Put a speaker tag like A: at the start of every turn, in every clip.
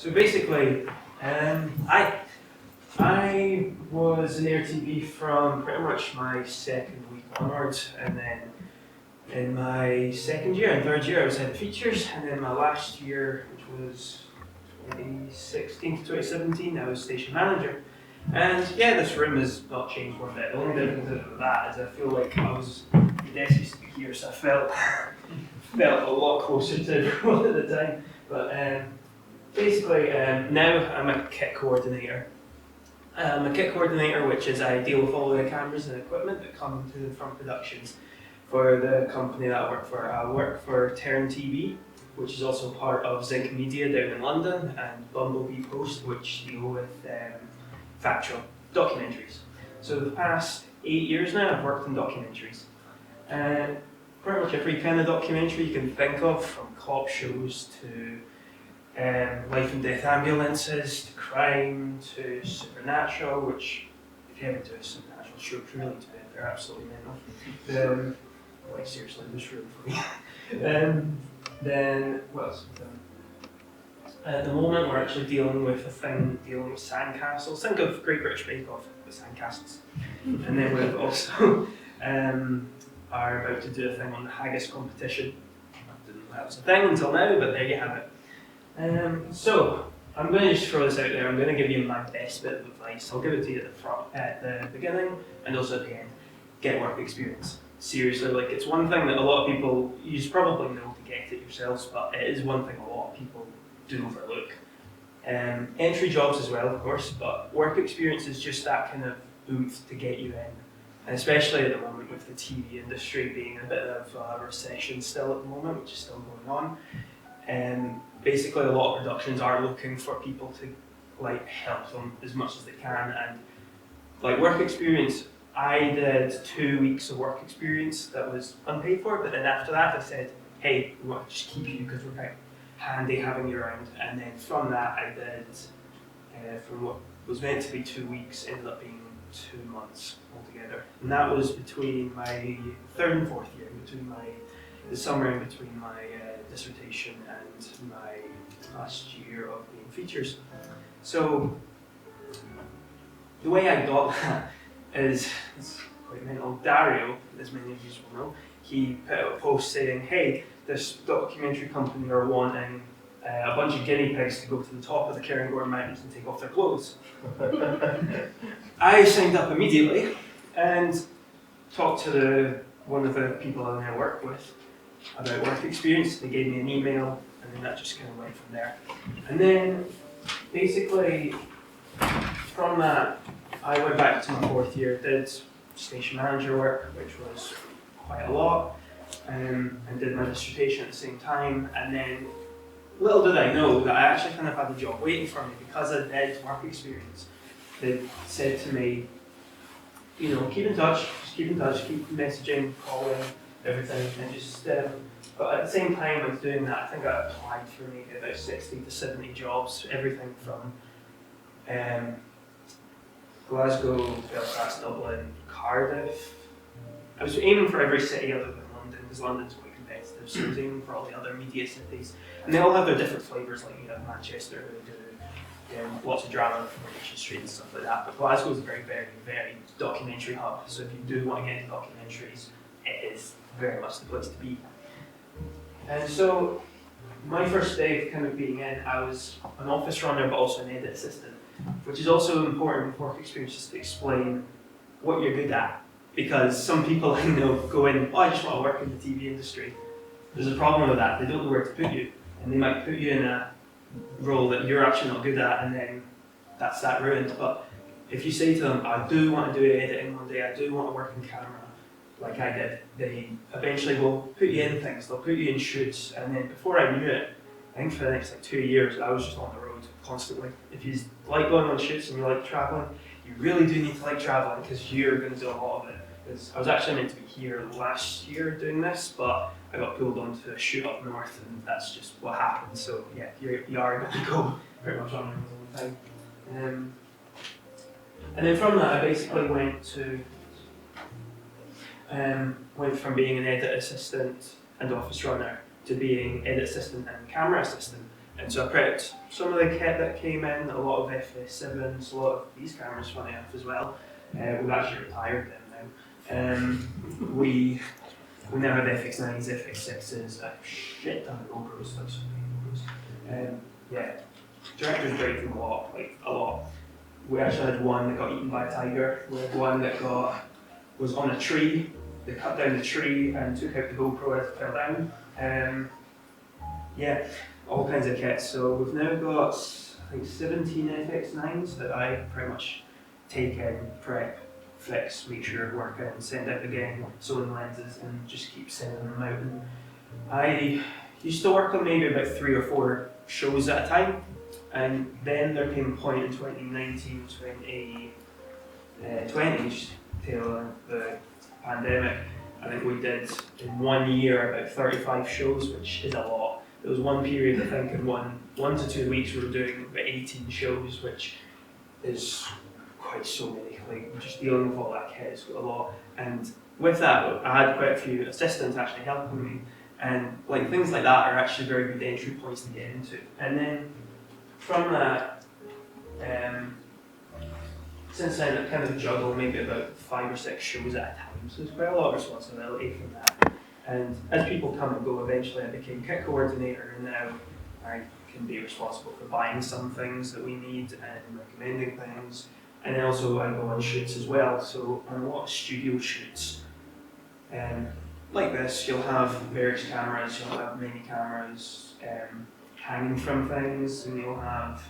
A: So basically, I was in AirTV from pretty much my second week onwards, and then in my second year and third year I was head of features, and then my last year, which was 2016 to 2017, I was station manager. And yeah, this room has not changed one bit. The only difference with that is I feel like the desk used to be here, so I felt a lot closer to everyone at the time. But basically, now I'm a kit coordinator. I'm a kit coordinator, which is I deal with all the cameras and equipment that come to the front productions for the company that I work for. I work for AirTV, which is also part of Zinc Media down in London, and Bumblebee Post, which deal with factual documentaries. So the past 8 years now, I've worked in documentaries. Pretty much every kind of documentary you can think of, from cop shows to life and death ambulances, to crime, to supernatural, which, if you ever do a supernatural show, truly do it, they're absolutely mental. Like seriously, it was really funny. Then, what else have we done? At the moment, we're actually dealing with dealing with sandcastles. Think of Great British Bake Off, with sandcastles. And then we've also are about to do a thing on the haggis competition. I didn't know that was a thing until now, but there you have it. So, I'm going to just throw this out there. I'm going to give you my best bit of advice. I'll give it to you at the beginning and also at the end. Get work experience. Seriously, like, it's one thing that a lot of people, you probably know to get it yourselves, but it is one thing a lot of people do overlook. Entry jobs as well, of course, but work experience is just that kind of oomph to get you in. And especially at the moment with the TV industry being a bit of a recession still at the moment, which is still going on. Basically, a lot of productions are looking for people to like help them as much as they can. And like work experience, I did 2 weeks of work experience that was unpaid for, but then after that they said, hey, we want to just keep you because we're quite handy having you around. And then from that I did, from what was meant to be 2 weeks, ended up being 2 months altogether. And that was between my third and fourth year, the summer in between my dissertation and my last year of being features. So the way I got that is quite mental. Dario, as many of you will know, he put out a post saying, hey, this documentary company are wanting a bunch of guinea pigs to go to the top of the Cairngorm Mountains and take off their clothes. I signed up immediately and talked to one of the people I now work with about work experience. They gave me an email, and then that just kind of went from there. And then basically from that, I went back to my fourth year, did station manager work, which was quite a lot, and did my dissertation at the same time. And then little did I know that I actually kind of had a job waiting for me because I did work experience. They said to me, you know, keep in touch, keep messaging, calling, everything, and just, but at the same time I was doing that, I think I applied for maybe about 60 to 70 jobs, everything from Glasgow, Belfast, Dublin, Cardiff. I was aiming for every city other than London, because London's quite competitive, so I was aiming for all the other media cities. And they all have their different flavours, like you have Manchester, who do lots of drama from Coronation Street and stuff like that. But Glasgow is a very, very, very documentary hub, so if you do want to get into documentaries, it is very much the place to be. And so, my first day of kind of being in, I was an office runner but also an edit assistant, which is also important with work experiences to explain what you're good at. Because some people I know go in, oh, I just want to work in the TV industry. There's a problem with that, they don't know where to put you. And they might put you in a role that you're actually not good at, and then that's that ruined. But if you say to them, I do want to do editing one day, I do want to work in camera, like I did, they eventually will put you in things, they'll put you in shoots, and then before I knew it, I think for the next 2 years, I was just on the road constantly. If you like going on shoots and you like travelling, you really do need to like travelling because you're going to do a lot of it. Because I was actually meant to be here last year doing this, but I got pulled onto a shoot up north, and that's just what happened. So yeah, you are going to go pretty much on your own time. And then from that, I basically went from being an edit assistant and office runner to being edit assistant and camera assistant. And so I prepped some of the kit that came in, a lot of FS7s, a lot of these cameras, funny enough, as well. We've actually retired them now. We now have FX9s, FX6s, a shit ton of GoPros, like so many GoPros. Yeah, directors break them a lot, like a lot. We actually had one that got eaten by a tiger. We had one that was on a tree. They cut down the tree and took out the GoPro as it fell down. Yeah, all kinds of kits. So we've now got, I think, 17 FX9s that I pretty much take in, prep, fix, make sure it works out, and send out again, sewing lenses, and just keep sending them out. And I used to work on maybe about 3 or 4 shows at a time, and then there came a point in 2019, 2020, tail end the pandemic. I think we did in 1 year about 35 shows, which is a lot. There was one period, I think, in one to 2 weeks, we were doing about 18 shows, which is quite so many. Like, just dealing with all that kit is a lot. And with that, I had quite a few assistants actually helping me. And like things like that are actually very good entry points to get into. And then from that, since then I kind of juggle maybe about 5 or 6 shows at a time. So there's quite a lot of responsibility from that. And as people come and go, eventually I became kit coordinator, and now I can be responsible for buying some things that we need and recommending things. And then also I go on shoots as well. So on a lot of studio shoots, like this, you'll have various cameras, you'll have many cameras hanging from things, and you'll have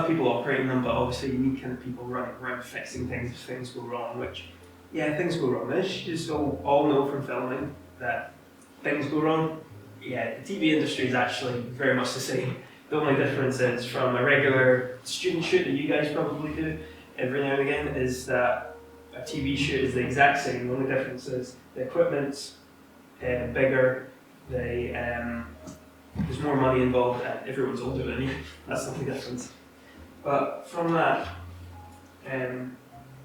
A: people operating them, but obviously you need kind of people running around fixing things if things go wrong, which, yeah, things go wrong. As you just all know from filming that things go wrong. Yeah, the TV industry is actually very much the same. The only difference is from a regular student shoot that you guys probably do every now and again is that a TV shoot is the exact same. The only difference is the equipment's bigger, there's more money involved, and everyone's older than you. That's the only difference. But from that,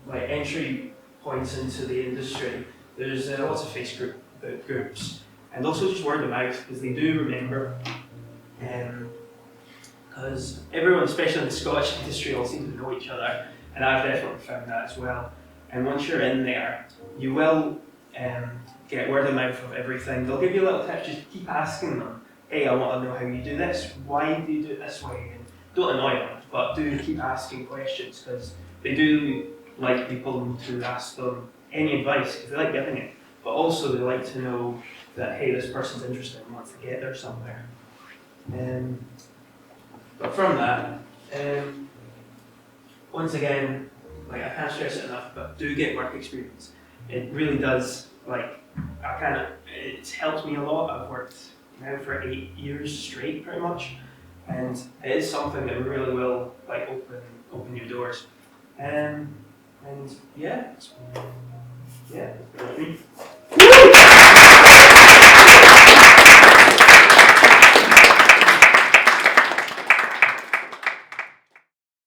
A: like entry points into the industry, there's lots of Facebook groups, and also just word of mouth, because they do remember. Because everyone, especially in the Scottish industry, all seem to know each other, and I've definitely found that as well. And once you're in there, you will get word of mouth of everything. They'll give you little tips, just keep asking them, hey, I want to know how you do this, why do you do it this way? And don't annoy them, but do keep asking questions, because they do like people to ask them any advice, because they like giving it, but also they like to know that, hey, this person's interested and wants to get there somewhere. But from that, once again, like I can't stress it enough, but do get work experience. It really does, like, it's helped me a lot. I've worked now for 8 years straight, pretty much, and it is something that really will, like, open your doors. And yeah, that's what I mean.